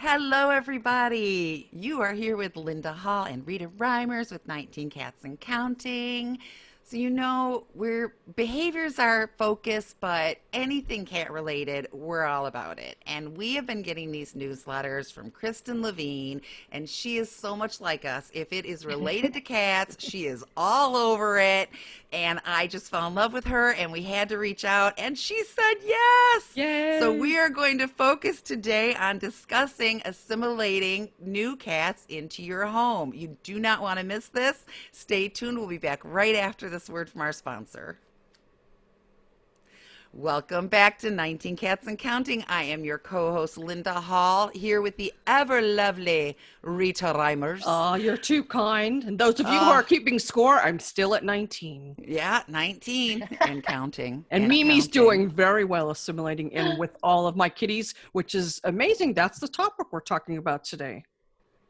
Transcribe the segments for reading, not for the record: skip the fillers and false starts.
Hello, everybody. You are here with Linda Hall and Rita Reimers with 19 Cats and Counting. So, where behaviors are focused, but anything cat related, we're all about it. And we have been getting these newsletters from Kristen Levine, and she is so much like us. If it is related to cats, she is all over it. And I just fell in love with her, and we had to reach out, and she said yes. Yay. So we are going to focus today on discussing assimilating new cats into your home. You do not want to miss this. Stay tuned. We'll be back right after this word from our sponsor. Welcome back to 19 Cats and Counting. I am your co-host, Linda Hall, here with the ever-lovely Rita Reimers. Oh, you're too kind. And those of you who are keeping score, I'm still at 19. Yeah, 19 and counting. And Mimi's doing very well assimilating in with all of my kitties, which is amazing. That's the topic we're talking about today.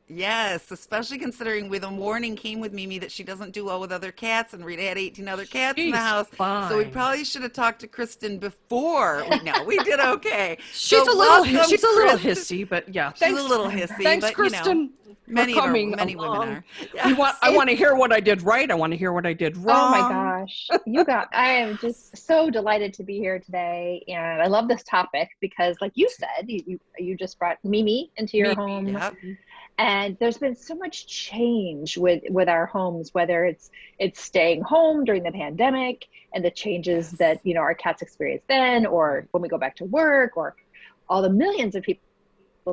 Yes, especially considering the warning came with Mimi that she doesn't do well with other cats, and Rita had 18 other cats in the house. Fine. So we probably should have talked to Kristen before. We did okay. She's a little hissy, but yeah. She's a little hissy. Thanks, but, Kristen. Many women are. Yes. I want to hear what I did right. I want to hear what I did wrong. Oh my gosh. I am just so delighted to be here today. And I love this topic because, like you said, you just brought Mimi into your home. Yep. And there's been so much change with our homes, whether it's staying home during the pandemic and the changes that, our cats experienced then, or when we go back to work, or all the millions of people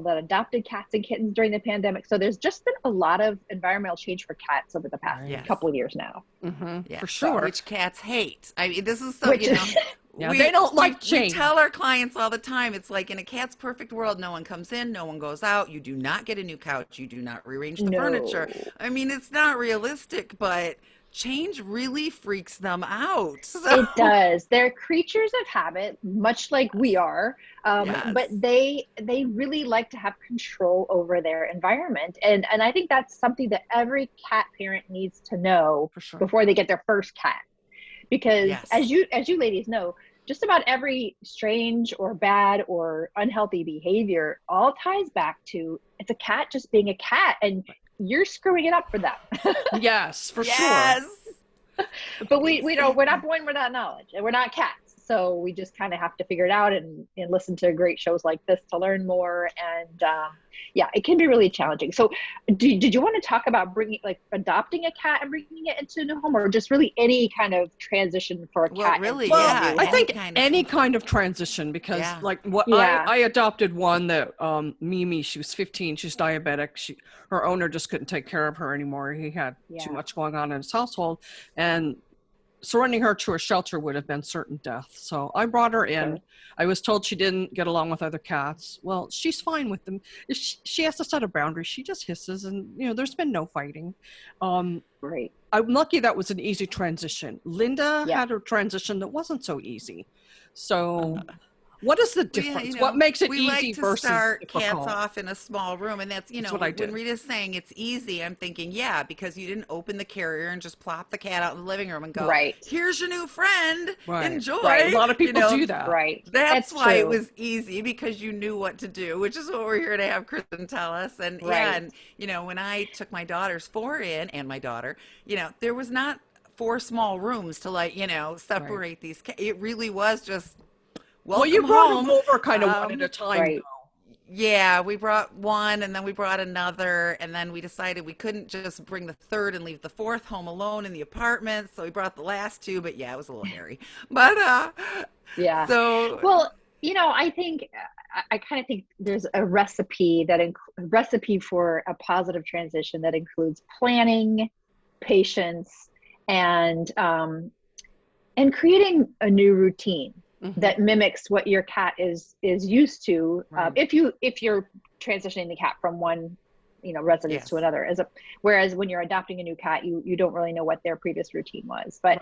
that adopted cats and kittens during the pandemic. So there's just been a lot of environmental change for cats over the past couple of years now. Mm-hmm, yes. For sure. Which cats hate. I mean, this is so, Yeah, they don't like change. We tell our clients all the time, it's like in a cat's perfect world, no one comes in, no one goes out. You do not get a new couch. You do not rearrange the furniture. I mean, it's not realistic, but change really freaks them out. So. It does. They're creatures of habit, much like we are. But they really like to have control over their environment. And I think that's something that every cat parent needs to know before they get their first cat. Because as you ladies know, just about every strange or bad or unhealthy behavior all ties back to it's a cat just being a cat, and you're screwing it up for them. Yes, for sure. But we're not born with that knowledge, and we're not cats. So we just kind of have to figure it out and listen to great shows like this to learn more. And it can be really challenging. So did you want to talk about adopting a cat and bringing it into a new home, or just really any kind of transition for a cat? I think any kind of transition, because I adopted one that Mimi, she was 15, she's diabetic. Her owner just couldn't take care of her anymore. He had too much going on in his household, and surrendering her to a shelter would have been certain death. So I brought her in. I was told she didn't get along with other cats. Well, she's fine with them. She has to set a boundary. She just hisses, and there's been no fighting. Great. I'm lucky that was an easy transition. Linda had a transition that wasn't so easy. So what is the difference? What makes it easy versus difficult? We like to start cats off in a small room, and that's, when Rita's saying it's easy, I'm thinking, because you didn't open the carrier and just plop the cat out in the living room and go, here's your new friend, enjoy. Right. A lot of people do that. Right. That's why it was easy, because you knew what to do, which is what we're here to have Kristen tell us. And when I took my daughter's 4 in, and my daughter, there was not 4 small rooms to separate these cats. It really was just, you brought them over kind of one at a time. Right. Yeah, we brought one, and then we brought another, and then we decided we couldn't just bring the 3rd and leave the 4th home alone in the apartment, so we brought the last 2, but it was a little hairy. But so I think I kind of think there's a recipe for a positive transition that includes planning, patience, and creating a new routine that mimics what your cat is used to. If you're transitioning the cat from one residence to another, whereas when you're adopting a new cat, you don't really know what their previous routine was. But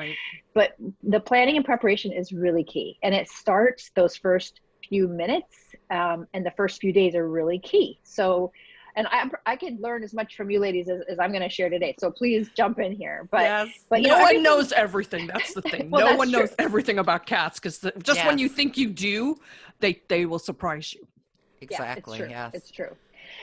the planning and preparation is really key, and it starts those first few minutes, and the first few days are really key. So. And I can learn as much from you ladies as I'm going to share today. So please jump in here. But no one knows everything. That's the thing. No one knows everything about cats, because when you think you do, they will surprise you. Exactly. It's true.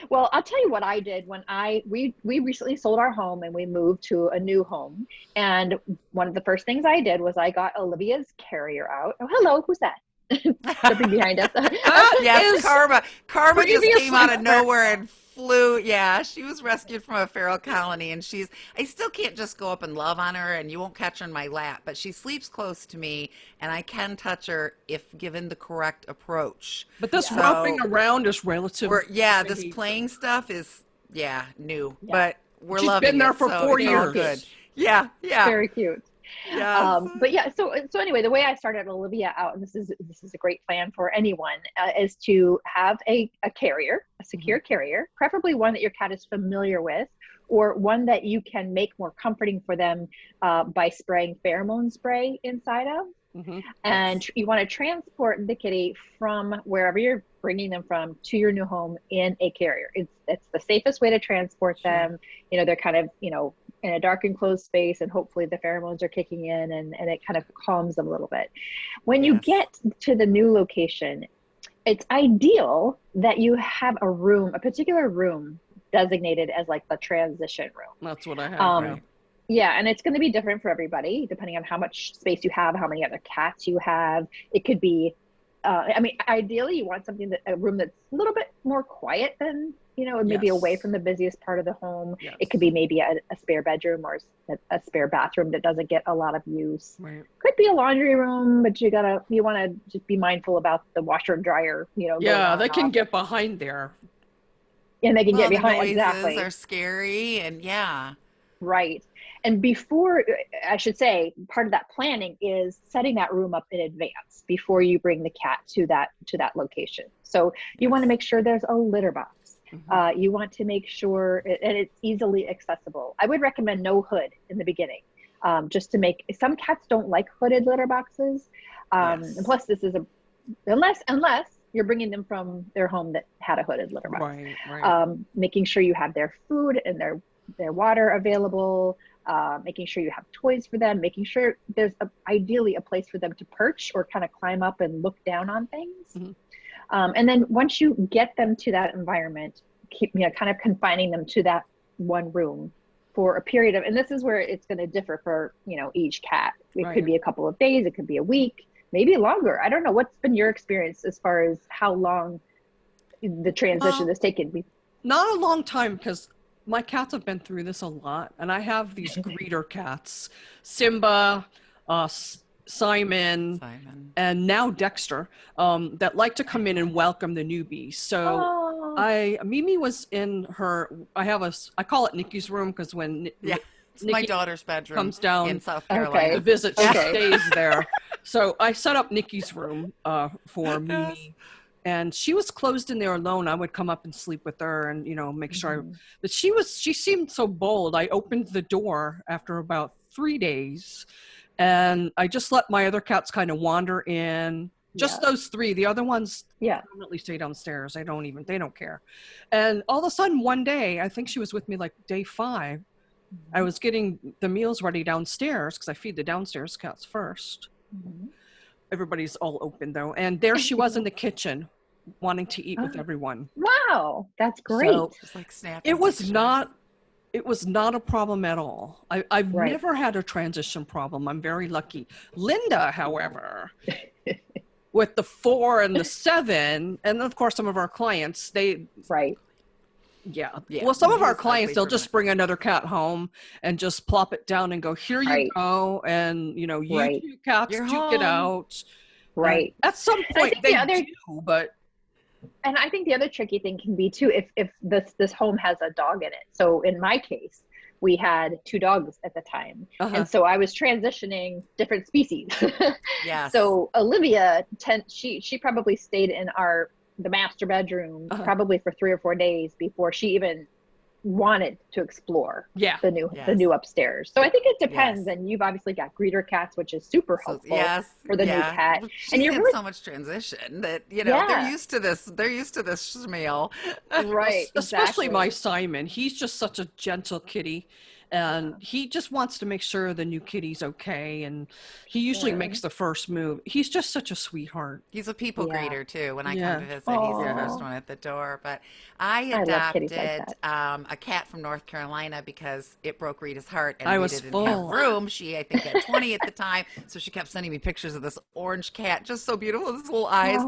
Well, I'll tell you what I did when we recently sold our home and we moved to a new home. And one of the first things I did was I got Olivia's carrier out. Oh, hello, who's that? Jumping behind us. Yes, Karma. Karma just came out of nowhere and flew. Yeah, she was rescued from a feral colony, and I still can't just go up and love on her, and you won't catch her in my lap, but she sleeps close to me, and I can touch her if given the correct approach. But this romping around is relative. Yeah, this playing stuff is, new, but we're loving it. She's been there for 4 years. Good. Yeah. Very cute. Yes. But yeah, so anyway, the way I started Olivia out, and this is a great plan for anyone, is to have a carrier, a secure carrier, preferably one that your cat is familiar with, or one that you can make more comforting for them by spraying pheromone spray inside of. And you want to transport the kitty from wherever you're bringing them from to your new home in a carrier. It's the safest way to transport them. They're kind of, in a dark enclosed space, and hopefully the pheromones are kicking in and it kind of calms them a little bit. When you get to the new location, it's ideal that you have a particular room designated as like the transition room. That's what I have. Yeah, and it's going to be different for everybody depending on how much space you have, how many other cats you have. It could be, ideally you want a room that's a little bit more quiet than, maybe away from the busiest part of the home. Yes. It could be maybe a spare bedroom or a spare bathroom that doesn't get a lot of use. Right. Could be a laundry room, but you want to just be mindful about the washer and dryer. Yeah, they can get behind there. And they can get the behind. noises Exactly. are scary, and Right. And before, I should say, part of that planning is setting that room up in advance before you bring the cat to that location. So you want to make sure there's a litter box. You want to make sure and it's easily accessible. I would recommend no hood in the beginning, just to make, some cats don't like hooded litter boxes. And plus this is unless you're bringing them from their home that had a hooded litter box. Right. Making sure you have their food and their water available, making sure you have toys for them, making sure there's ideally a place for them to perch or kind of climb up and look down on things. And then once you get them to that environment, keep kind of confining them to that one room for a period of, and this is where it's going to differ for each cat. It could be a couple of days, it could be a week, maybe longer. I don't know. What's been your experience as far as how long the transition has taken? Not a long time, because my cats have been through this a lot, and I have these greeter cats, Simba, Simon, and now Dexter, that like to come in and welcome the newbies. So Mimi was in her, I call it Nikki's room, because when it's my daughter's bedroom comes down in South Carolina to visit, she stays there. So I set up Nikki's room for Mimi. And she was closed in there alone. I would come up and sleep with her and, make sure but she seemed so bold. I opened the door after about 3 days, and I just let my other cats kind of wander in. Just those three. The other ones permanently stay downstairs. They don't care. And all of a sudden one day, I think she was with me like day 5. I was getting the meals ready downstairs because I feed the downstairs cats first. Everybody's all open though. And there she was in the kitchen wanting to eat with everyone. Wow. That's great. So like it was not a problem at all. I've never had a transition problem. I'm very lucky. Linda, however, with the 4 and the 7, and of course some of our clients, well, some of our clients, they'll just bring another cat home and just plop it down and go, here you go. And, you two cats duke it out. Right. At some point they do, but. And I think the other tricky thing can be too, if this home has a dog in it. So in my case, we had 2 dogs at the time. And so I was transitioning different species. So Olivia, she probably stayed in the master bedroom probably for 3 or 4 days before she even wanted to explore the new upstairs. So I think it depends. And you've obviously got greeter cats, which is super helpful for the new cat. And you're really so much transition that they're used to this. They're used to this meal, right? Especially my Simon. He's just such a gentle kitty, and he just wants to make sure the new kitty's okay, and he usually makes the first move. He's just such a sweetheart. He's a people greeter too. When I come to visit, he's the first one at the door. But I adopted a cat from North Carolina because it broke Rita's heart, and Rita didn't have room. She, I think, had 20 at the time, so she kept sending me pictures of this orange cat, just so beautiful, with his little eyes.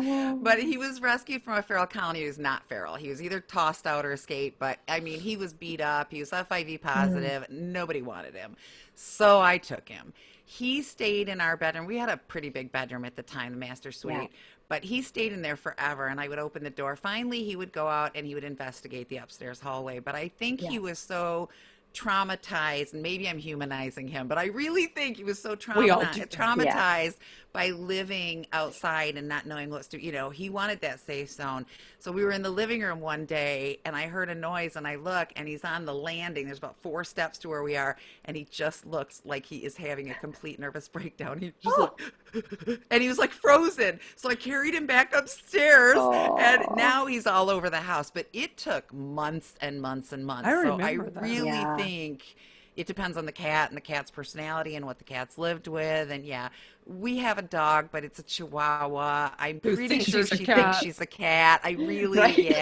But he was rescued from a feral colony. He was not feral. He was either tossed out or escaped. But I mean, he was beat up. He was FIV positive. Nobody wanted him, so I took him. He stayed in our bedroom. We had a pretty big bedroom at the time, the master suite, but he stayed in there forever, and I would open the door. Finally, he would go out and he would investigate the upstairs hallway, but I think he was so traumatized, and maybe I'm humanizing him, but I really think he was so traumatized by living outside and not knowing what to do. You know, he wanted that safe zone. So we were in the living room one day, and I heard a noise, and I look, and he's on the landing. There's about 4 steps to where we are, and he just looks like he is having a complete nervous breakdown. He just and he was like frozen. So I carried him back upstairs, and now he's all over the house. But it took months and months and months. I remember I really think it depends on the cat and the cat's personality and what the cat's lived with. And we have a dog, but it's a Chihuahua. I'm pretty sure she thinks she's a cat. I really,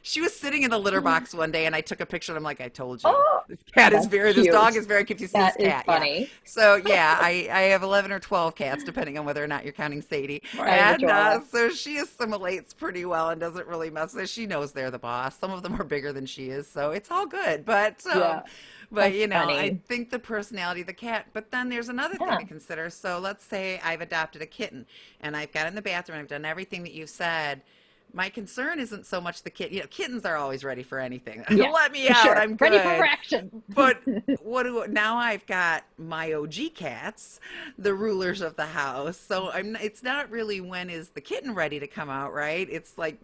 She was sitting in the litter box one day, and I took a picture, and I'm like, I told you. This dog is very cute. You see this cat. Funny. Yeah. So, I have 11 or 12 cats, depending on whether or not you're counting Sadie. And so she assimilates pretty well and doesn't really mess with it. She knows they're the boss. Some of them are bigger than she is, so it's all good. But you know, funny. I think the personality of the cat, but then there's another thing to consider. So let's say I've adopted a kitten, and I've got it in the bathroom, I've done everything that you said. My concern isn't so much the kitten. You know, kittens are always ready for anything. Let me out. Sure. I'm good. Ready for action. But now I've got my OG cats, the rulers of the house. So it's not really when is the kitten ready to come out, right? It's like,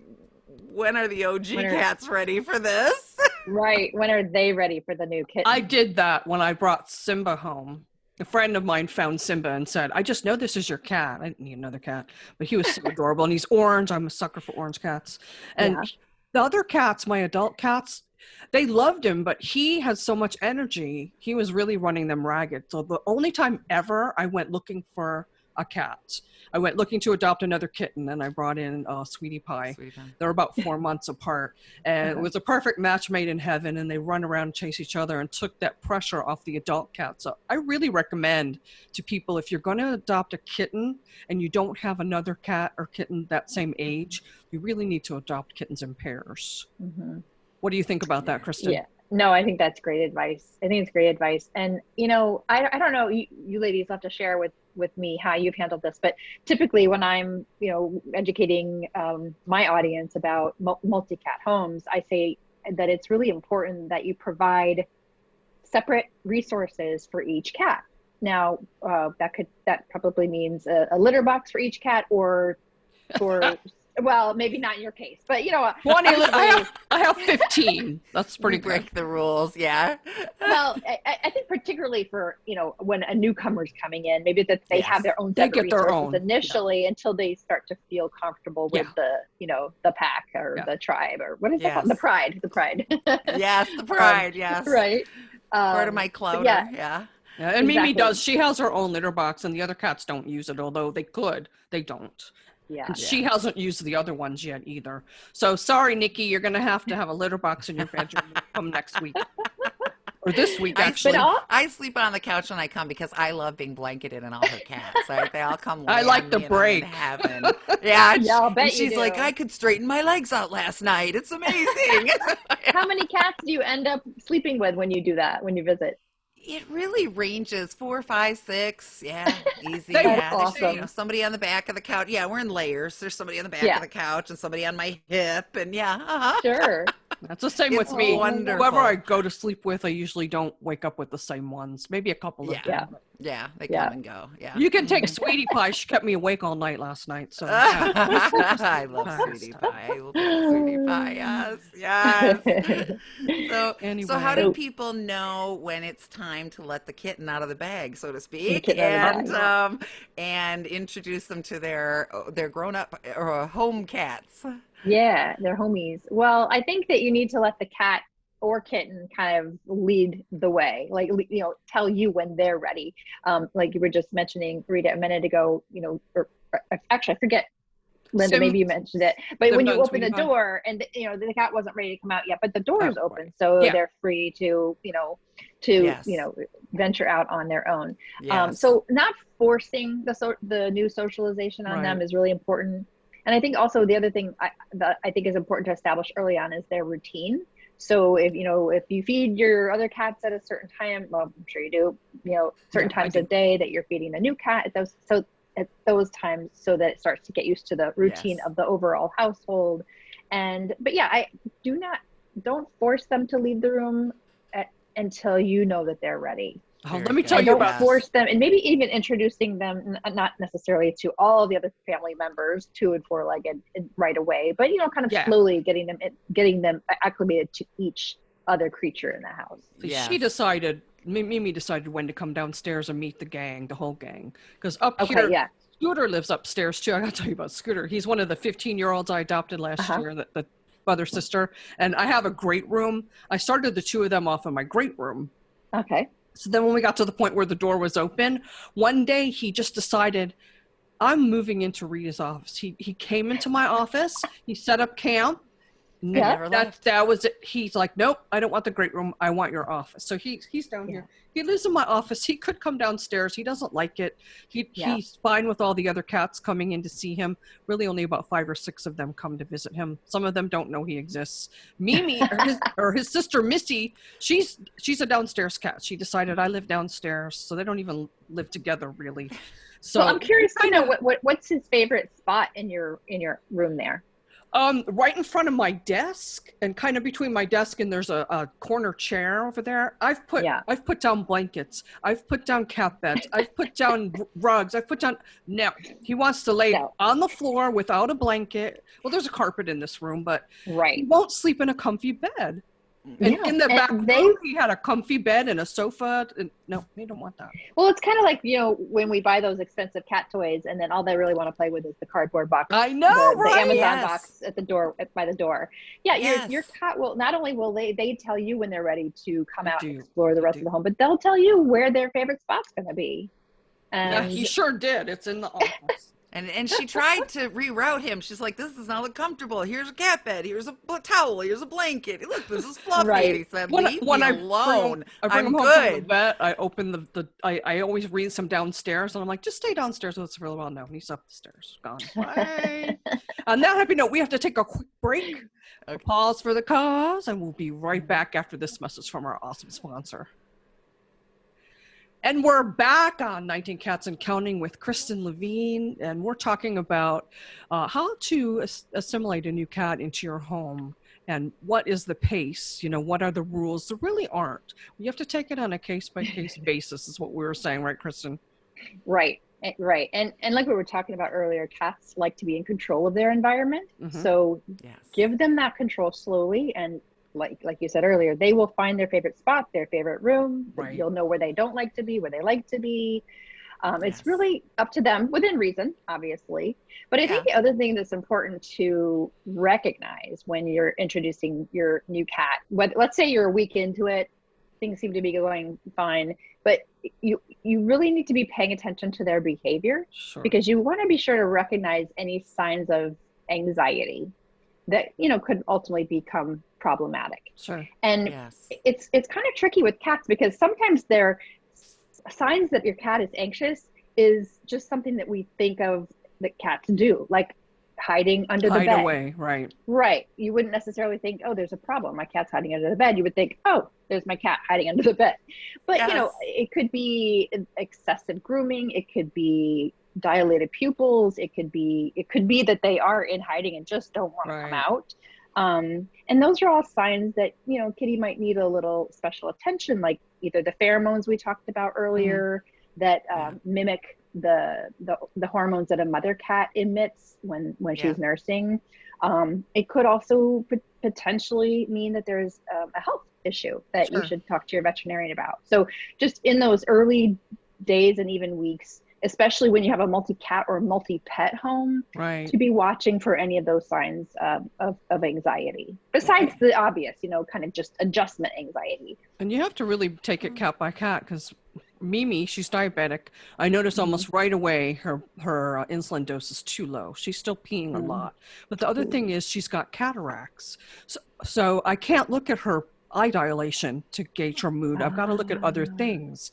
when are the OG cats ready for this? Right. When are they ready for the new kitten? I did that when I brought Simba home. A friend of mine found Simba and said, I just know this is your cat. I didn't need another cat, but he was so adorable, and he's orange. I'm a sucker for orange cats. And the other cats, my adult cats, they loved him, but he has so much energy. He was really running them ragged. So the only time ever I went looking for a cat, I went looking to adopt another kitten, and I brought in Sweetie Pie. They're about 4 months apart, and it was a perfect match made in heaven, and they run around and chase each other and took that pressure off the adult cat. So I really recommend to people, if you're going to adopt a kitten and you don't have another cat or kitten that same age, you really need to adopt kittens in pairs. What do you think about that, Kristen? No, I think that's great advice. I think it's great advice. And, you know, I don't know, you ladies have to share with me how you've handled this, but typically when I'm, you know, educating my audience about multi-cat homes, I say that it's really important that you provide separate resources for each cat. Now, that probably means a litter box for each cat, or for well, maybe not in your case, but you know, 20. I have 15. That's pretty good. Break the rules, Well, I think particularly for, you know, when a newcomer's coming in, maybe that they have their own separate resources initially until they start to feel comfortable with the, you know, the pack or the tribe, or what is it called? The pride. Yes, the pride. Yes, right. Part of my clout. Yeah, and Mimi does. She has her own litter box, and the other cats don't use it, although they could. They don't. And she hasn't used the other ones yet either. So sorry, Nikki, you're going to have a litter box in your bedroom come next week. Or this week, actually. I sleep on the couch when I come because I love being blanketed in all her cats. They all come. I like the break. Heaven. Yeah, I'll bet and she's like, I could straighten my legs out last night. It's amazing. How many cats do you end up sleeping with when you do that, when you visit? It really ranges 4, 5, 6. Yeah, easy. That's awesome. You know, somebody on the back of the couch. Yeah, we're in layers. There's somebody on the back of the couch and somebody on my hip, and Sure. That's the same with me. Wonderful. Whoever I go to sleep with, I usually don't wake up with the same ones. Maybe a couple of them. Yeah, they come and go. Yeah. You can take Sweetie Pie. She kept me awake all night last night. So I love Sweetie Pie. I will take Sweetie Pie. Yes. So how do people know when it's time to let the kitten out of the bag, so to speak, and introduce them to their grown-up or home cats? Yeah, they're homies. Well, I think that you need to let the cat or kitten kind of lead the way, like, tell you when they're ready. Like you were just mentioning, Rita, a minute ago, or actually I forget, Linda, maybe you mentioned it, but when you open the door and the cat wasn't ready to come out yet, but the door is open, right. So they're free to venture out on their own. So not forcing the new socialization on them is really important. And I think also the other thing that I think is important to establish early on is their routine. So if you feed your other cats at a certain time, well, I'm sure you do, certain times of day that you're feeding the new cat at those times, so that it starts to get used to the routine of the overall household. But I don't force them to leave the room until you know that they're ready. Let me tell you about, don't force them, and maybe even introducing them, not necessarily to all the other family members, 2- and 4-legged, right away, but kind of slowly getting them acclimated to each other creature in the house. Mimi decided when to come downstairs and meet the whole gang. Because here, Scooter lives upstairs too. I gotta tell you about Scooter. He's one of the 15-year-olds I adopted last year, the mother sister. And I have a great room. I started the 2 of them off in my great room. Okay. So then when we got to the point where the door was open, one day he just decided, I'm moving into Rita's office. He came into my office. He set up camp. That was it. He's like, nope, I don't want the great room. I want your office. So he's down here. He lives in my office. He could come downstairs. He doesn't like it. He's fine with all the other cats coming in to see him. Really only about 5 or 6 of them come to visit him. Some of them don't know he exists. Mimi or his sister Missy, she's a downstairs cat. She decided I live downstairs, so they don't even live together really. So I'm curious to know what's his favorite spot in your room there? Right in front of my desk, and kind of between my desk and there's a corner chair over there. I've put down blankets. I've put down cat beds. I've put down rugs. Now he wants to lay on the floor without a blanket. Well, there's a carpet in this room, but he won't sleep in a comfy bed. And in the back room, he had a comfy bed and a sofa. And no, they don't want that. Well, it's kind of like, when we buy those expensive cat toys and then all they really want to play with is the cardboard box. I know, the Amazon box at the door, by the door. Yeah, your cat will, not only will they tell you when they're ready to come out and explore the rest of the home, but they'll tell you where their favorite spot's going to be. Yeah, he sure did. It's in the office. And she tried to reroute him. She's like, this does not look comfortable. Here's a cat bed. Here's a towel. Here's a blanket. Look, this is fluffy. Right. He said, leave me alone. I'm good. Home from the vet, I open I always read some downstairs, and I'm like, just stay downstairs. Well, it's really well. No, he's up the stairs. Gone. Bye. On that happy note, we have to take a quick break. Okay. Pause for the cause, and we'll be right back after this message from our awesome sponsor. And we're back on 19 Cats and Counting with Kristen Levine, and we're talking about how to assimilate a new cat into your home, and what is the pace, what are the rules? There really aren't. You have to take it on a case-by-case basis is what we were saying, right, Kristen? Right. And like we were talking about earlier, cats like to be in control of their environment. So give them that control slowly, and like you said earlier, they will find their favorite spot, their favorite room. Right. You'll know where they don't like to be, where they like to be. It's really up to them, within reason, obviously. But I think the other thing that's important to recognize when you're introducing your new cat, let's say you're a week into it, things seem to be going fine, but you really need to be paying attention to their behavior, because you want to be sure to recognize any signs of anxiety that could ultimately become problematic. And it's kind of tricky with cats, because sometimes their signs that your cat is anxious is just something that we think of that cats do, like hiding under the bed. Hide away, right. You wouldn't necessarily think, oh, there's a problem, my cat's hiding under the bed. You would think, oh, there's my cat hiding under the bed. But it could be excessive grooming, it could be dilated pupils, it could be that they are in hiding and just don't want to come out. And those are all signs that kitty might need a little special attention, like either the pheromones we talked about earlier that mimic the hormones that a mother cat emits when she's nursing. It could also potentially mean that there's a health issue that you should talk to your veterinarian about. So just in those early days and even weeks, especially when you have a multi-cat or multi-pet home, right, to be watching for any of those signs of anxiety, besides the obvious, kind of just adjustment anxiety. And you have to really take it cat by cat, because Mimi, she's diabetic. I noticed almost right away her insulin dose is too low. She's still peeing a lot. But the other thing is she's got cataracts. So I can't look at her eye dilation to gauge her mood. I've got to look at other things.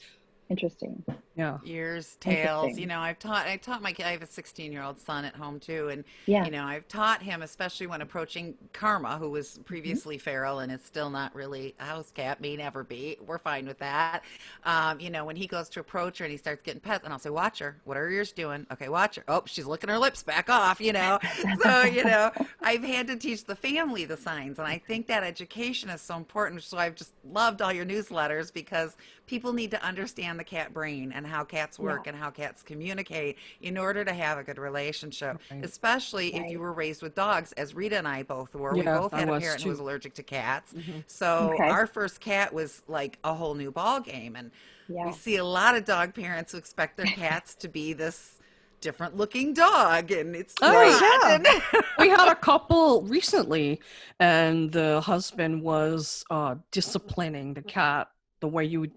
Interesting. Yeah. Ears, tails. I taught my kid. I have a 16-year-old son at home too, and I've taught him, especially when approaching Karma, who was previously feral and is still not really a house cat, may never be. We're fine with that. When he goes to approach her and he starts getting pets, and I'll say, "Watch her. What are her ears doing? Okay, watch her. Oh, she's licking her lips. Back off." So I've had to teach the family the signs, and I think that education is so important. So I've just loved all your newsletters, because people need to understand the cat brain and how cats work and how cats communicate in order to have a good relationship, especially if you were raised with dogs, as Rita and I both were. We both had a parent who was allergic to cats. So our first cat was like a whole new ball game. And we see a lot of dog parents who expect their cats to be this different looking dog, and it's we had a couple recently, and the husband was disciplining the cat the way you would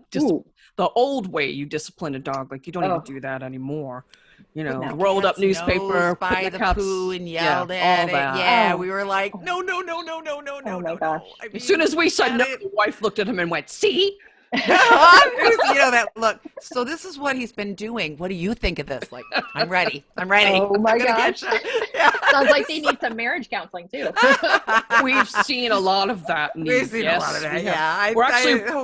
the old way you discipline a dog. Like, you don't even do that anymore. Rolled up newspaper by the poo and yelled at it. Yeah, we were like, no. Oh my gosh. I mean, as soon as we said no, the wife looked at him and went, "See?" That look. So this is what he's been doing. What do you think of this? Like, I'm ready. Oh my gosh. Sounds like they need some marriage counseling too. We've seen a lot of that. We've seen a lot of that. Yeah.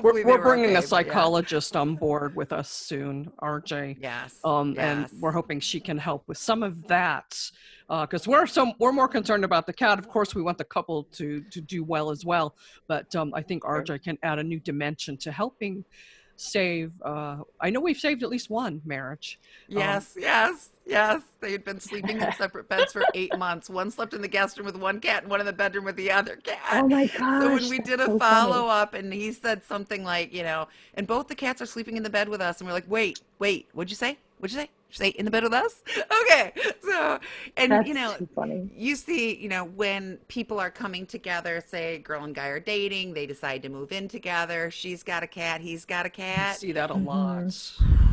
We're bringing a psychologist on board with us soon, RJ. Yes. And we're hoping she can help with some of that. Because we're more concerned about the cat. Of course, we want the couple to do well as well. But I think RJ can add a new dimension to helping save. I know we've saved at least one marriage. Yes. They had been sleeping in separate beds for 8 months. One slept in the guest room with one cat and one in the bedroom with the other cat. Oh my gosh. So when we did a follow-up, and he said something like, and both the cats are sleeping in the bed with us, and we're like, wait, what'd you say? Say in the bed with us? Okay. So, and That's funny. You see, when people are coming together, say girl and guy are dating, they decide to move in together. She's got a cat, he's got a cat. I see that a lot.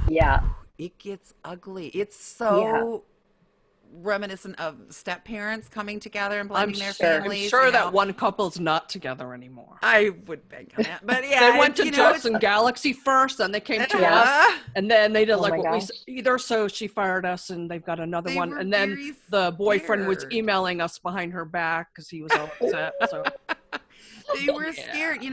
Yeah. It gets ugly. It's so reminiscent of step parents coming together and blending their families. I'm sure that one couple's not together anymore. I would bank on that. But they went to Johnson Galaxy first, then they came to us, and then they did like what we either. So she fired us, and they've got another one, and then the boyfriend was emailing us behind her back because he was all upset. So they were scared.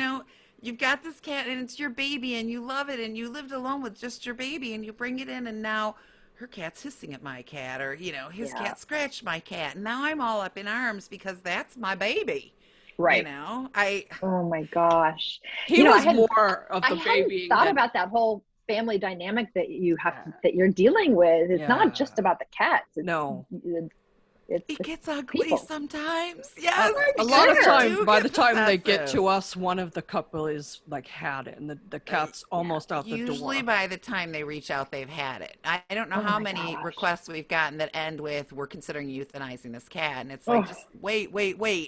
You've got this cat, and it's your baby, and you love it, and you lived alone with just your baby, and you bring it in, and now her cat's hissing at my cat, or his cat scratched my cat, and now I'm all up in arms because that's my baby. Right. Oh my gosh. He was more of the baby. I hadn't thought about that whole family dynamic that you have that you're dealing with. It's not just about the cats. It gets ugly sometimes. Yes. A lot of times, by the time they get to us, one of the couple is like had it, and the cat's almost out the door. Usually by the time they reach out, they've had it. I don't know how many requests we've gotten that end with, "We're considering euthanizing this cat." And it's like, just wait.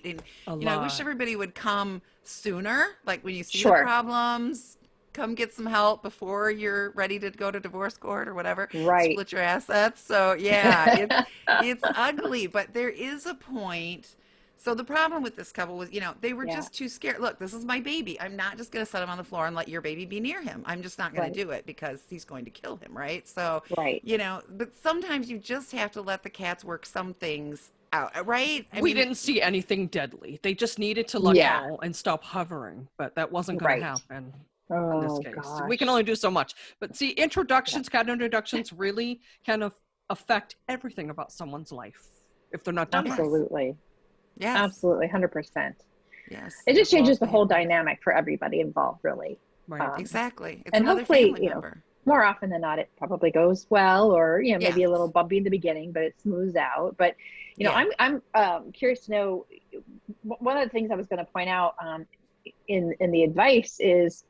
And, I wish everybody would come sooner. Like, when you see the problems, come get some help before you're ready to go to divorce court or whatever. Right. Split your assets. So it's ugly, but there is a point. So the problem with this couple was, they were just too scared. Look, this is my baby. I'm not just going to set him on the floor and let your baby be near him. I'm just not going to do it because he's going to kill him. Right. So, but sometimes you just have to let the cats work some things out. Right. We didn't see anything deadly. They just needed to let go and stop hovering, but that wasn't going to happen. In this case, we can only do so much. But see, cat introductions really kind of affect everything about someone's life if they're not done right. Absolutely. Yes. Absolutely. 100%. Yes. It just changes the whole dynamic for everybody involved, really. Right. Exactly. It's and another hopefully, family member. More often than not, it probably goes well, or maybe a little bumpy in the beginning, but it smooths out. But I'm curious to know. One of the things I was going to point out in the advice is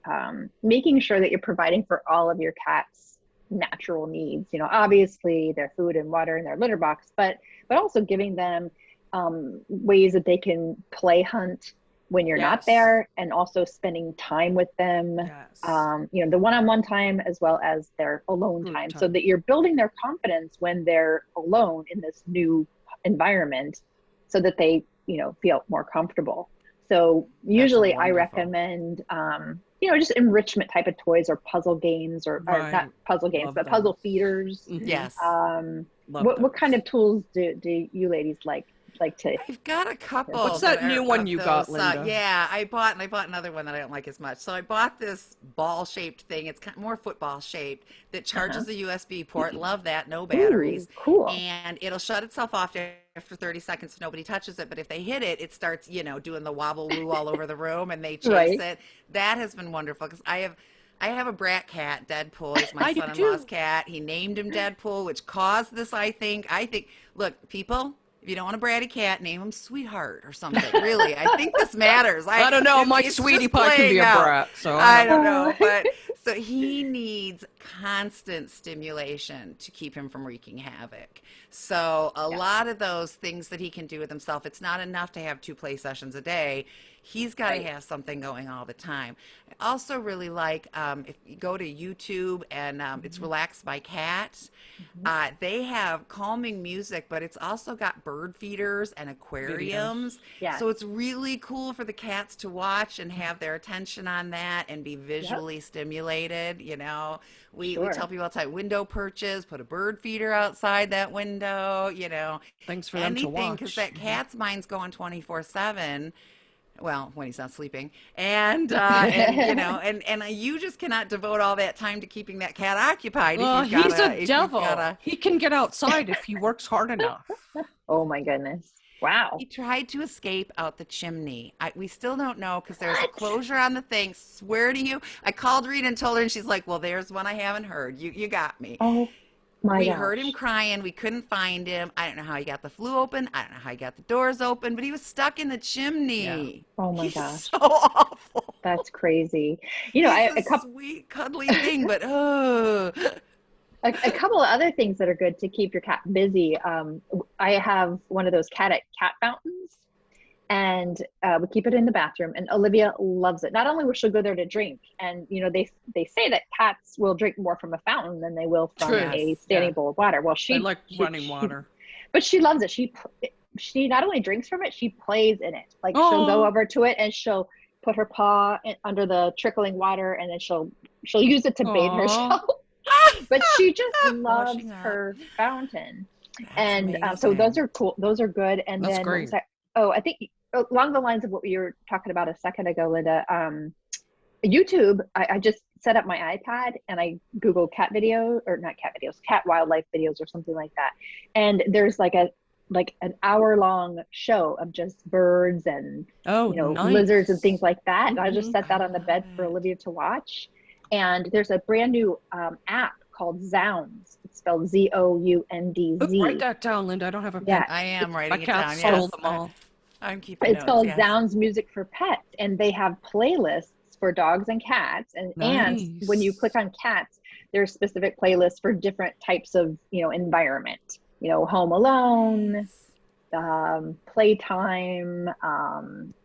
making sure that you're providing for all of your cats' natural needs, you know, obviously their food and water and their litter box, but also giving them ways that they can play hunt when you're not there, and also spending time with them, you know, the one-on-one time as well as their alone time, so that you're building their confidence when they're alone in this new environment, so that they, you know, feel more comfortable. So usually I recommend, you know, just enrichment type of toys, or puzzle games, or not puzzle games, but puzzle feeders. Yes. What kind of tools do you ladies like to? I've got a couple. What's that new one you got, Linda? Yeah, I bought another one that I don't like as much. So I bought this ball-shaped thing. It's kind of more football-shaped that charges a USB port. Love that. No batteries. Ooh, cool. And it'll shut itself off after 30 seconds if nobody touches it. But if they hit it, it starts, you know, doing the wobble-woo all over the room, and they chase it. That has been wonderful, because I have a brat cat. Deadpool is my son-in-law's cat. He named him Deadpool, which caused this, I think, look, people, if you don't want a bratty cat, name him Sweetheart or something. Really, I think this matters. I don't know. My sweetie pie can be a brat, so I don't know. But so he needs constant stimulation to keep him from wreaking havoc. So a lot of those things that he can do with himself, it's not enough to have 2 play sessions a day. He's got to have something going all the time. I also really like, if you go to YouTube and it's Relax by Cat, they have calming music, but it's also got bird feeders and aquariums. So it's really cool for the cats to watch and have their attention on that and be visually stimulated. You know, we tell people all the time, window perches, put a bird feeder outside that window, you know. Things for them to watch. Because that cat's mind's going 24/7. Well, when he's not sleeping, and you know, and you just cannot devote all that time to keeping that cat occupied. Well, he's a devil. He can get outside if he works hard enough. Oh my goodness! Wow. He tried to escape out the chimney. We still don't know, because there's a closure on the thing. Swear to you, I called Rita and told her, and she's like, "Well, there's one I haven't heard. You got me." Oh. We heard him crying. We couldn't find him. I don't know how he got the flue open. I don't know how he got the doors open, but he was stuck in the chimney. Yeah. Oh my gosh. So awful. That's crazy. You know, a couple sweet, cuddly thing, but a couple of other things that are good to keep your cat busy. I have one of those cat fountains, and we keep it in the bathroom, and Olivia loves it. Not only will she go there to drink, and you know, they say that cats will drink more from a fountain than they will from a standing bowl of water. Well, she like running water, but she loves it. She not only drinks from it, she plays in it. Like she'll go over to it and she'll put her paw under the trickling water, and then she'll use it to bathe herself. But she just loves her fountain. And so those are cool. Those are good. And that's then great. I think along the lines of what you were talking about a second ago, Linda, YouTube, I just set up my iPad and I Google cat wildlife videos or something like that. And there's like an hour-long show of just birds and lizards and things like that. And I just set that on the bed for Olivia to watch. And there's a brand new app called Zounds. It's spelled Zoundz. Write that down, Linda. I don't have a pen. Yeah. I am writing it down. Yes. Them all. I'm keeping It's called Zounds Music for Pets, and they have playlists for dogs and cats. And when you click on cats, there's specific playlists for different types of, environment. Home alone, playtime,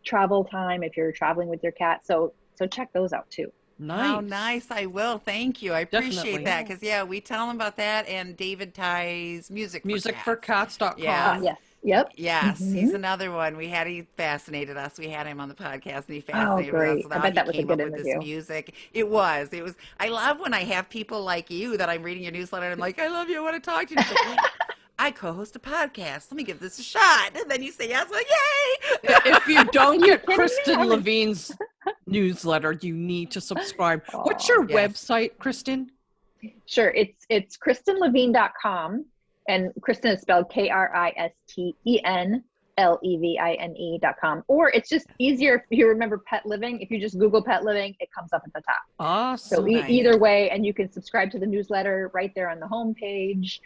travel time if you're traveling with your cat. So check those out too. Nice. Oh, nice. I will. Thank you. I appreciate that. Because, we tell them about that. And David Ty's musicforcats.com. Yeah. Yes. Yep. Yes. Mm-hmm. He's another one. He fascinated us. We had him on the podcast, and he fascinated us. I bet that was a good interview. With this music. It was. I love when I have people like you that I'm reading your newsletter, and I'm like, I love you. I want to talk to you. Like, I co-host a podcast. Let me give this a shot. And then you say yes, like, yay! If you don't get Kristen Levine's newsletter, you need to subscribe. What's your website, Kristen? Sure. It's KristenLevine.com. And Kristen is spelled KristenLevine.com. Or it's just easier if you remember Pet Living. If you just Google Pet Living, it comes up at the top. Awesome. So either way, and you can subscribe to the newsletter right there on the homepage.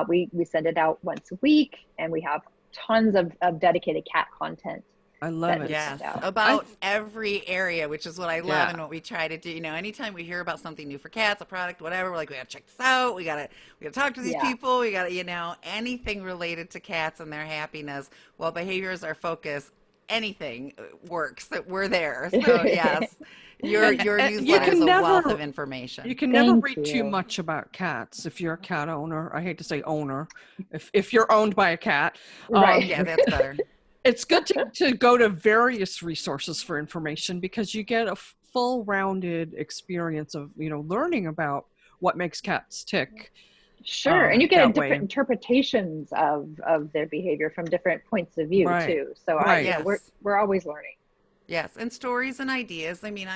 We send it out once a week, and we have tons of dedicated cat content I love it. Yes, about every area, which is what I love and what we try to do. You know, anytime we hear about something new for cats, a product, whatever, we're like, we gotta check this out. We gotta talk to these people. We gotta, you know, anything related to cats and their happiness. Well, behavior is our focus. Anything works. That we're there. So yes, your newsletter is a wealth of information. You can never read too much about cats if you're a cat owner. I hate to say owner, if you're owned by a cat. Right. Yeah, that's better. It's good to go to various resources for information because you get a full rounded experience of, you know, learning about what makes cats tick. Sure. And you get different interpretations of their behavior from different points of view too. So we're always learning. Yes. And stories and ideas. I mean,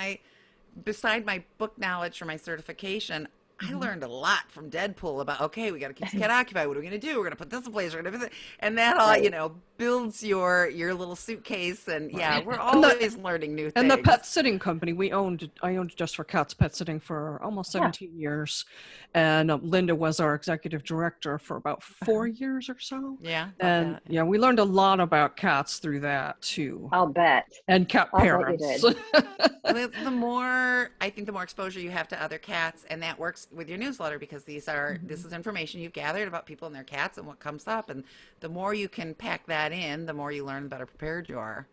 beside my book knowledge for my certification, I learned a lot from Deadpool about, okay, we got to keep this cat occupied. What are we going to do? We're going to put this in place. We're going to, and that all, you know, builds your little suitcase. And we're always learning new things. And the pet sitting company I owned Just for Cats pet sitting for almost 17 years. And Linda was our executive director for about 4 years or so. Yeah. And we learned a lot about cats through that too. I'll bet. And cat parents. The more exposure you have to other cats, and that works with your newsletter because this is information you've gathered about people and their cats and what comes up, and the more you can pack that in, the more you learn, the better prepared you are.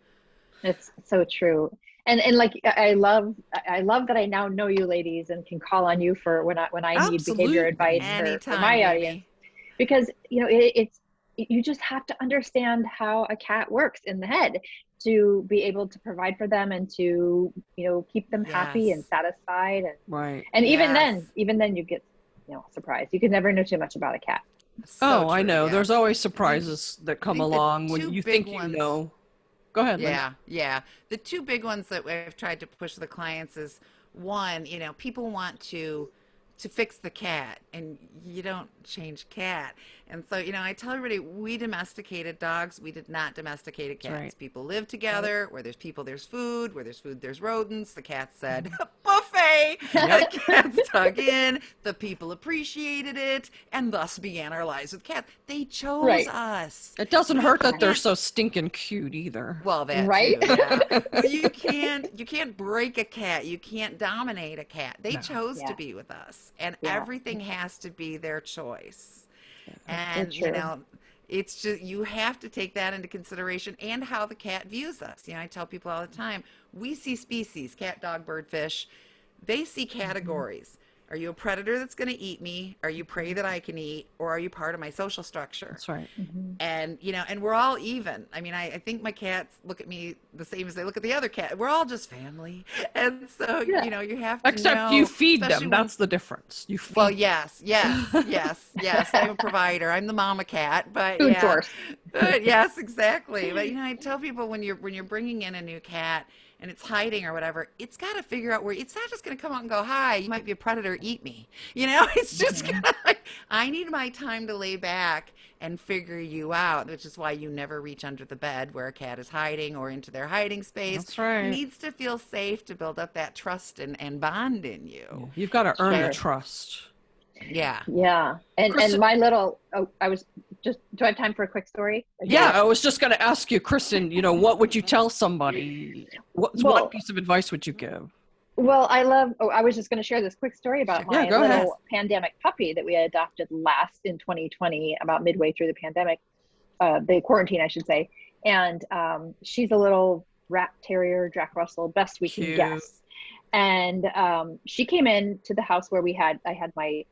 It's so true. And like I love that I now know you ladies and can call on you for when I need behavior advice for my audience, because you know you just have to understand how a cat works in the head to be able to provide for them and to, you know, keep them happy and satisfied. And even then you get, you know, surprised. You can never know too much about a cat. So true, I know. Yeah. There's always surprises that come along when you think you know. Go ahead, Linda. Yeah. The two big ones that I've tried to push with the clients is, one, you know, people want to fix the cat, and you don't change cat. And so, you know, I tell everybody, we domesticated dogs. We did not domesticated cats. Right. People live together. Where there's people, there's food. Where there's food, there's rodents. The cat said, buffet. The cats dug in. The people appreciated it, and thus began our lives with cats. They chose us. It doesn't hurt that they're so stinking cute either. Well, that too, Well, you can't break a cat. You can't dominate a cat. They chose to be with us, and everything has to be their choice. And you know, it's just, you have to take that into consideration, and how the cat views us. You know, I tell people all the time, we see species, cat, dog, bird, fish. They see categories. Are you a predator that's going to eat me? Are you prey that I can eat? Or are you part of my social structure? That's right. And, you know, and we're all even. I mean, I think my cats look at me the same as they look at the other cat. We're all just family. And so, you know, you have to Except you feed them. That's the difference. You feed Well, yes. I'm a provider. I'm the mama cat. But food source. Yes, exactly. But, you know, I tell people when you're bringing in a new cat, and it's hiding or whatever, it's got to figure out where, it's not just going to come out and go, hi, you might be a predator, eat me. You know, it's just gonna, I need my time to lay back and figure you out, which is why you never reach under the bed where a cat is hiding or into their hiding space. That's right. It needs to feel safe to build up that trust and bond in you. You've got to earn the trust. Yeah. And my little, I was just, do I have time for a quick story? I was just going to ask you, Kristen, you know, what would you tell somebody? What piece of advice would you give? Well, I was just going to share this quick story about my little pandemic puppy that we adopted last in 2020, about midway through the pandemic, the quarantine, I should say. And she's a little rat terrier, Jack Russell, best we can guess. And she came in to the house where I had my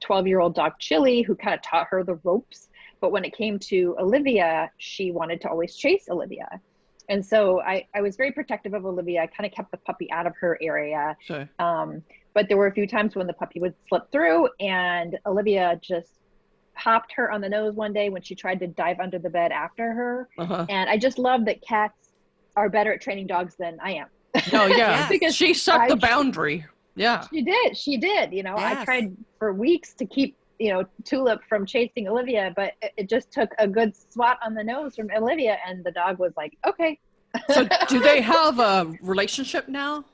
12-year-old dog Chili, who kind of taught her the ropes. But when it came to Olivia, she wanted to always chase Olivia. And so I was very protective of Olivia. I kind of kept the puppy out of her area. Sure. But there were a few times when the puppy would slip through, and Olivia just popped her on the nose one day when she tried to dive under the bed after her. And I just love that cats are better at training dogs than I am. Oh, yeah. Because she set the boundary. Yeah. She did. You know, I tried for weeks to keep, you know, Tulip from chasing Olivia, but it just took a good swat on the nose from Olivia, and the dog was like, okay. So do they have a relationship now?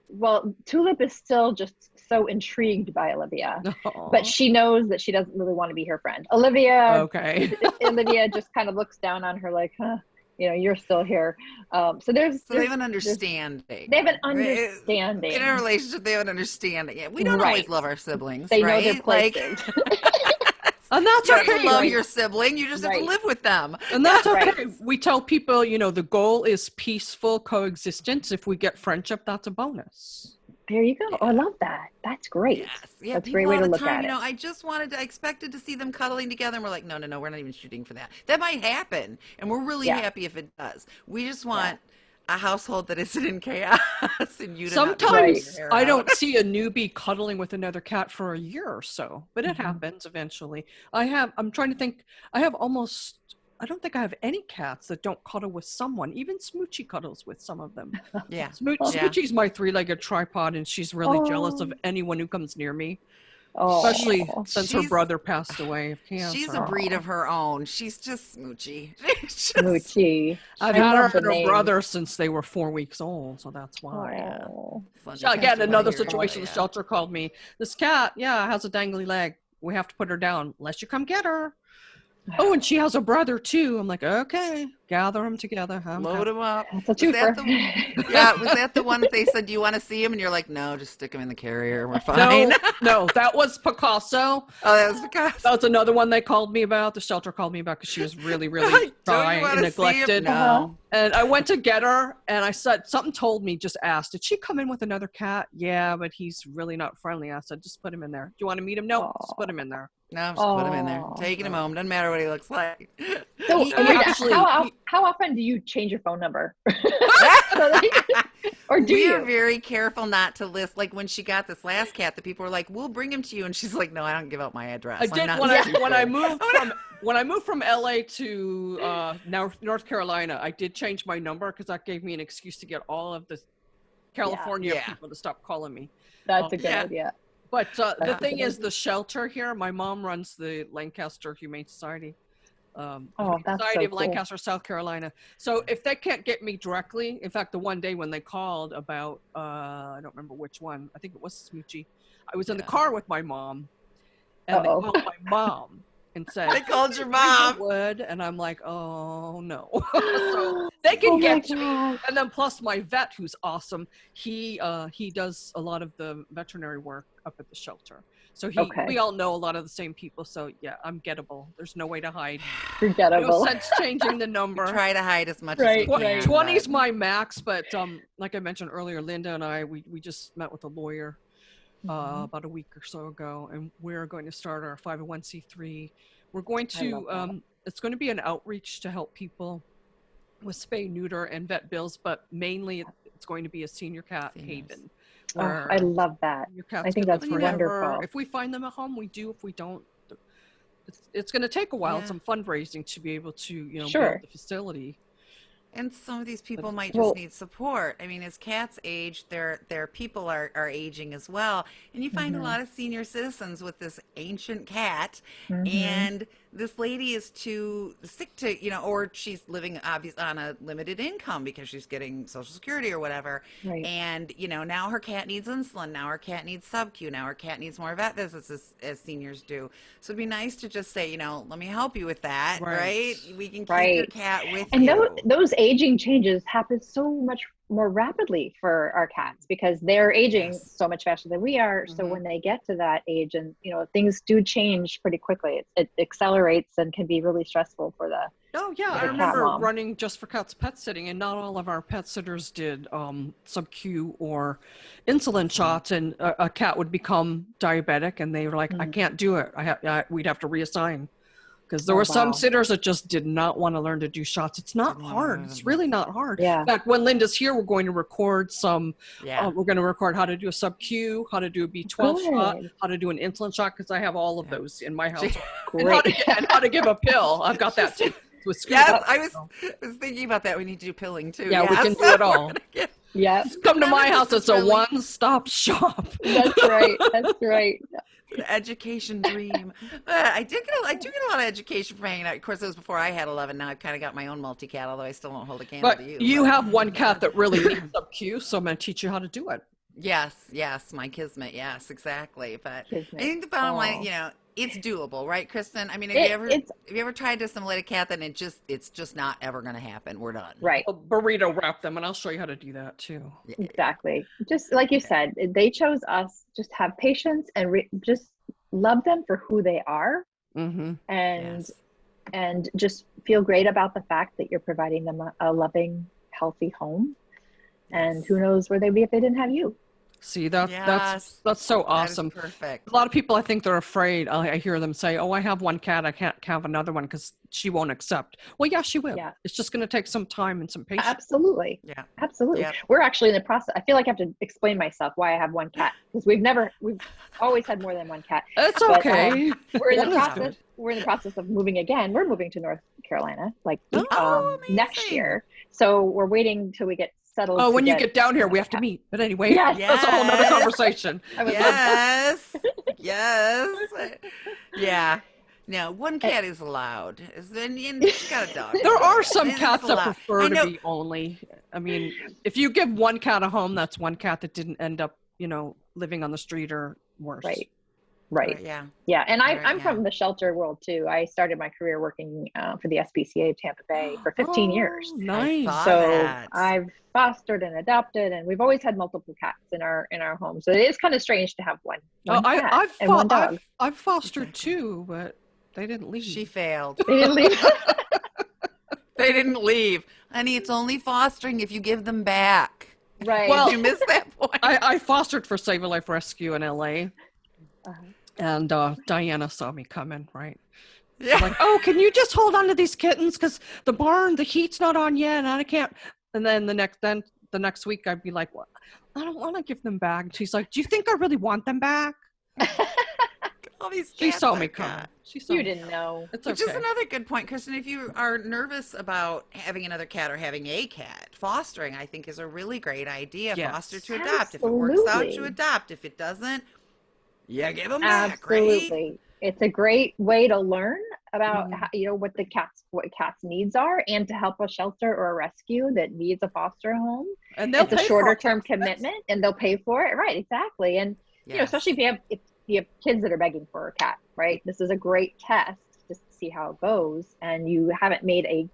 Well, Tulip is still just so intrigued by Olivia. Aww. But she knows that she doesn't really want to be her friend. Olivia just kind of looks down on her like, huh, you're still here. So they have an understanding. They have an understanding. In a relationship, they have an understanding. Yeah, we don't always love our siblings. They know their places. And that's okay. You love your sibling. You just have to live with them. And that's okay. We tell people, the goal is peaceful coexistence. If we get friendship, that's a bonus. There you go. Oh, I love that. That's great. Yes. Yeah, that's a great way to look at it. I expected to see them cuddling together, and we're like, no, we're not even shooting for that. That might happen, and we're really happy if it does. We just want a household that isn't in chaos. And you sometimes I don't see a newbie cuddling with another cat for a year or so, but it happens eventually. I'm trying to think. I don't think I have any cats that don't cuddle with someone. Even Smoochie cuddles with some of them. Yeah. Smoochie's my 3-legged tripod, and she's really jealous of anyone who comes near me. Especially since her brother passed away of cancer. She's a breed of her own. She's just Smoochie. Smoochie. I've had her and her brother since they were 4 weeks old, so that's why. Again, another situation, the shelter called me. This cat, has a dangly leg. We have to put her down unless you come get her. Oh, and she has a brother too. I'm like, okay, gather them together. Load them up. That's a twofer. Was that the one that they said, do you want to see him? And you're like, no, just stick him in the carrier. We're fine. No, that was Picasso. Oh, that was Picasso. That was another one they called me about. The shelter called me about because she was really, really dry and neglected. No. And I went to get her, and I said, something told me, just asked, did she come in with another cat? Yeah, but he's really not friendly. I said, just put him in there. Do you want to meet him? No, just put him in there. No, just put him in there. Taking him home. Doesn't matter what he looks like. So, how often do you change your phone number? Or do you? We're very careful not to list. Like when she got this last cat, the people were like, we'll bring him to you. And she's like, no, I don't give out my address. I did when I moved from LA to North Carolina, I did change my number because that gave me an excuse to get all of the California people to stop calling me. That's a good idea. But the thing is, the shelter here, my mom runs the Lancaster Humane Society. Society of Lancaster, South Carolina. So if they can't get me directly, in fact, the one day when they called about, I don't remember which one, I think it was Smoochie. I was in the car with my mom, and they called my mom and said, they called your mom. And I'm like, oh no. So they can get me. And then plus my vet, who's awesome, he does a lot of the veterinary work up at the shelter. So we all know a lot of the same people. So yeah, I'm gettable. There's no way to hide. You're gettable. No sense changing the number. We try to hide as much as we can. 20 is my max, but like I mentioned earlier, Linda and I, we just met with a lawyer about a week or so ago, and we're going to start our 501c3. We're going to, it's going to be an outreach to help people with spay, neuter, and vet bills, but mainly it's going to be a senior cat haven. I love that. I think that's wonderful. If we find them at home, we do. If we don't, it's going to take a while, some fundraising to be able to, build the facility. And some of these people might just need support. I mean, as cats age, their people are aging as well. And you find a lot of senior citizens with this ancient cat, and this lady is too sick to, or she's living obviously on a limited income because she's getting Social Security or whatever. Right. And, now her cat needs insulin. Now her cat needs sub-Q. Now her cat needs more vet visits as seniors do. So it'd be nice to just say, let me help you with that, right? We can keep your cat with you. And those aging changes happen so much more rapidly for our cats because they're aging so much faster than we are. So when they get to that age and, things do change pretty quickly, it accelerates and can be really stressful for the I remember running Just for Cats pet sitting, and not all of our pet sitters did sub-Q or insulin shots, and a cat would become diabetic, and they were like, I can't do it. We'd have to reassign. Because there were some sitters that just did not want to learn to do shots. It's not hard. It's really not hard. Yeah. In fact, when Linda's here, we're going to record some, we're going to record how to do a sub-Q, how to do a B12 shot, how to do an insulin shot, because I have all of those in my house. and how to give a pill. I've got that too. I was thinking about that. We need to do pilling too. Yeah, we can do it all. Come to my house. It's a one-stop shop. That's right. That's right. An education dream. I do get a lot of education from hanging out. Of course, it was before I had 11. Now I've kind of got my own multi-cat, although I still don't hold a candle to you. You have one cat that really needs sub-Q, so I'm going to teach you how to do it. Yes, my kismet. Yes, exactly. But Kismet. I think the bottom line, it's doable, right, Kristen? I mean, have you ever tried to assimilate a cat and it's just not ever going to happen? We're done. Right. I'll burrito wrap them, and I'll show you how to do that too. Exactly. Just like you said, they chose us. Just have patience and just love them for who they are, and just feel great about the fact that you're providing them a loving, healthy home. And who knows where they'd be if they didn't have you. See, that's so awesome. That is perfect. A lot of people, I think they're afraid. I hear them say, "Oh, I have one cat. I can't have another one because she won't accept." Well, yeah, she will. Yeah. It's just going to take some time and some patience. Absolutely. Yeah. Absolutely. Yep. We're actually in the process. I feel like I have to explain myself why I have one cat, because we've always had more than one cat. It's okay. We're in the process. We're in the process of moving again. We're moving to North Carolina, next year. So we're waiting till we get settled. Oh, when you get down here, we have to meet. But anyway, that's a whole nother conversation. Yes. Yeah. No, one cat is allowed. And you've got a dog. There are some cats that prefer to be only. I mean, if you give one cat a home, that's one cat that didn't end up, living on the street or worse. Right. Yeah. And I'm from the shelter world too. I started my career working for the SPCA of Tampa Bay for 15 years. Nice. So I've fostered and adopted, and we've always had multiple cats in our home. So it is kind of strange to have one cat and one dog. I've fostered too, but they didn't leave. She failed. They didn't leave. They didn't leave. Honey, it's only fostering if you give them back. Right. Well, you missed that point. I fostered for Save a Life Rescue in LA. And Diana saw me coming, right? Yeah. I'm like, oh, can you just hold on to these kittens? Because the heat's not on yet, and I can't. And then the next week, I'd be like, well, I don't want to give them back. And she's like, do you think I really want them back? All these she saw me coming. You didn't know. Which is another good point, Kristen. If you are nervous about having another cat or having a cat, fostering, I think, is a really great idea. Yes. Foster to adopt. If it works out, to adopt. If it doesn't, give them back, right? It's a great way to learn about what cats' needs are, and to help a shelter or a rescue that needs a foster home. And it's a shorter term commitment, and they'll pay for it. Right, exactly. And especially if you have kids that are begging for a cat, right? This is a great test just to see how it goes, and you haven't made a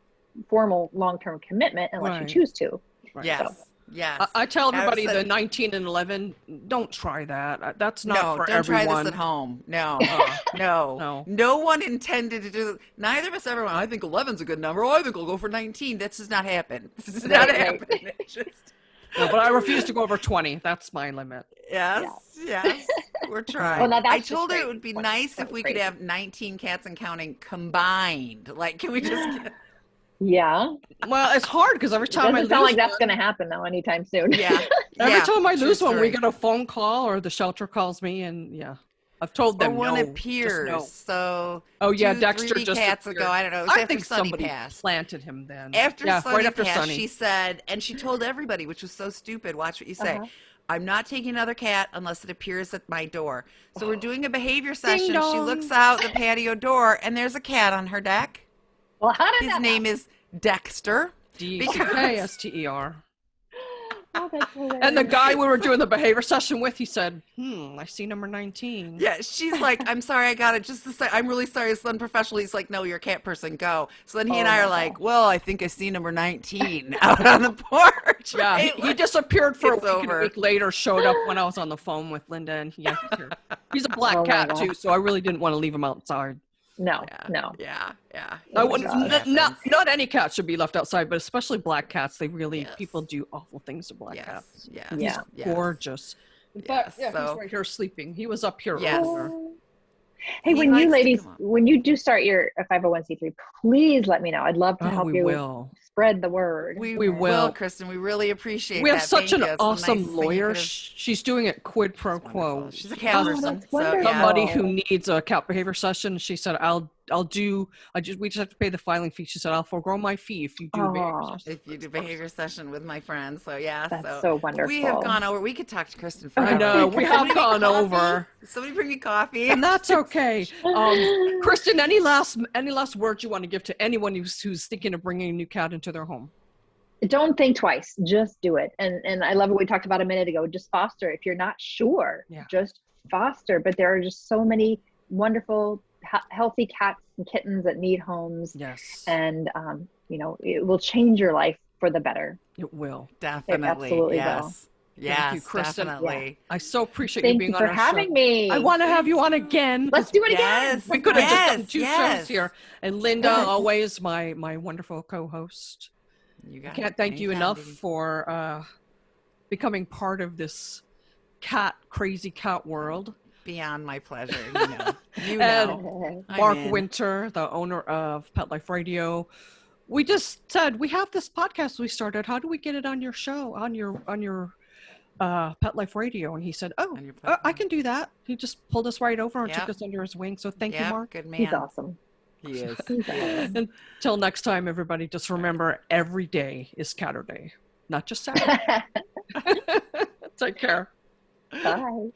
formal long term commitment unless you choose to. Right. Yes. So, yes. I tell everybody the 19 and 11, don't try that. That's not for everyone. No, don't try this at home. No. No one intended to do. Neither of us ever went, I think 11's a good number. Oh, I think I'll go for 19. That does not happen. This does not happen. It just... No, but I refuse to go over 20. That's my limit. Yes. We're trying. Well, I told her it would be nice if we could have 19 cats and counting combined. Like, can we just get... Yeah. Well, it's hard because every time I lose sound like that's going to happen though anytime soon. Yeah. Every time I lose one, we get a phone call or the shelter calls me, and I've told them one appears. No. So. Oh yeah, Dexter 3 just cats appeared. ago. I don't know. It was I after think Sunny somebody passed. Planted him then. Right after Sunny. She said, and she told everybody, which was so stupid. Watch what you say. I'm not taking another cat unless it appears at my door. So we're doing a behavior session. She looks out the patio door, and there's a cat on her deck. Well, how did his name is Dexter. Dexter. And the guy we were doing the behavior session with, he said, I see number 19. Yeah, she's like, I'm sorry, I got it. Just to say, I'm really sorry, it's unprofessional. He's like, no, you're a cat person, go. So then he and I are like, well, I think I see number 19 out on the porch. Yeah, right? he disappeared for a week, and a week later showed up when I was on the phone with Linda, and he's a black cat too, so I really didn't want to leave him outside. No. Yeah. I wouldn't, not any cat should be left outside, but especially black cats. They really, people do awful things to black cats. He's gorgeous. In fact, he's right here sleeping. He was up here earlier. Hey, when you ladies, when you do start your 501c3, please let me know. I'd love to help you spread the word. We will, Kristen. We really appreciate We have that. such an awesome lawyer. She's doing it quid pro quo. She's a cat person. Somebody who needs a cat behavior session. She said, we just have to pay the filing fee. She said, I'll forego my fee if you do behavior session. If you do behavior session with my friends. So that's so wonderful. We have gone over. We could talk to Kristen forever. I know. We have gone over. Somebody bring me coffee. And that's okay. Kristen, any last words you want to give to anyone who's thinking of bringing a new cat into their home? Don't think twice, just do it. And I love what we talked about a minute ago, just foster. If you're not sure, just foster. But there are just so many wonderful, healthy cats and kittens that need homes. Yes. And, you know, it will change your life for the better. It will. Definitely. It absolutely yes. will. Yes, Thank you, Kristen. definitely. I so appreciate you being on our show. Thank you for having me. I want to have you on again. Let's do it again. We could have just done 2 shows here. And Linda, always my wonderful co-host. I can't thank you enough for becoming part of this crazy cat world. Beyond my pleasure, you know. And Mark Winter, the owner of Pet Life Radio. We just said, we have this podcast we started. How do we get it on your show, on your Pet Life Radio? And he said, I can do that. He just pulled us right over and took us under his wing. So thank you, Mark. Good man. He's awesome. He is. Until next time, everybody, just remember every day is Catterday, not just Saturday. Take care. Bye.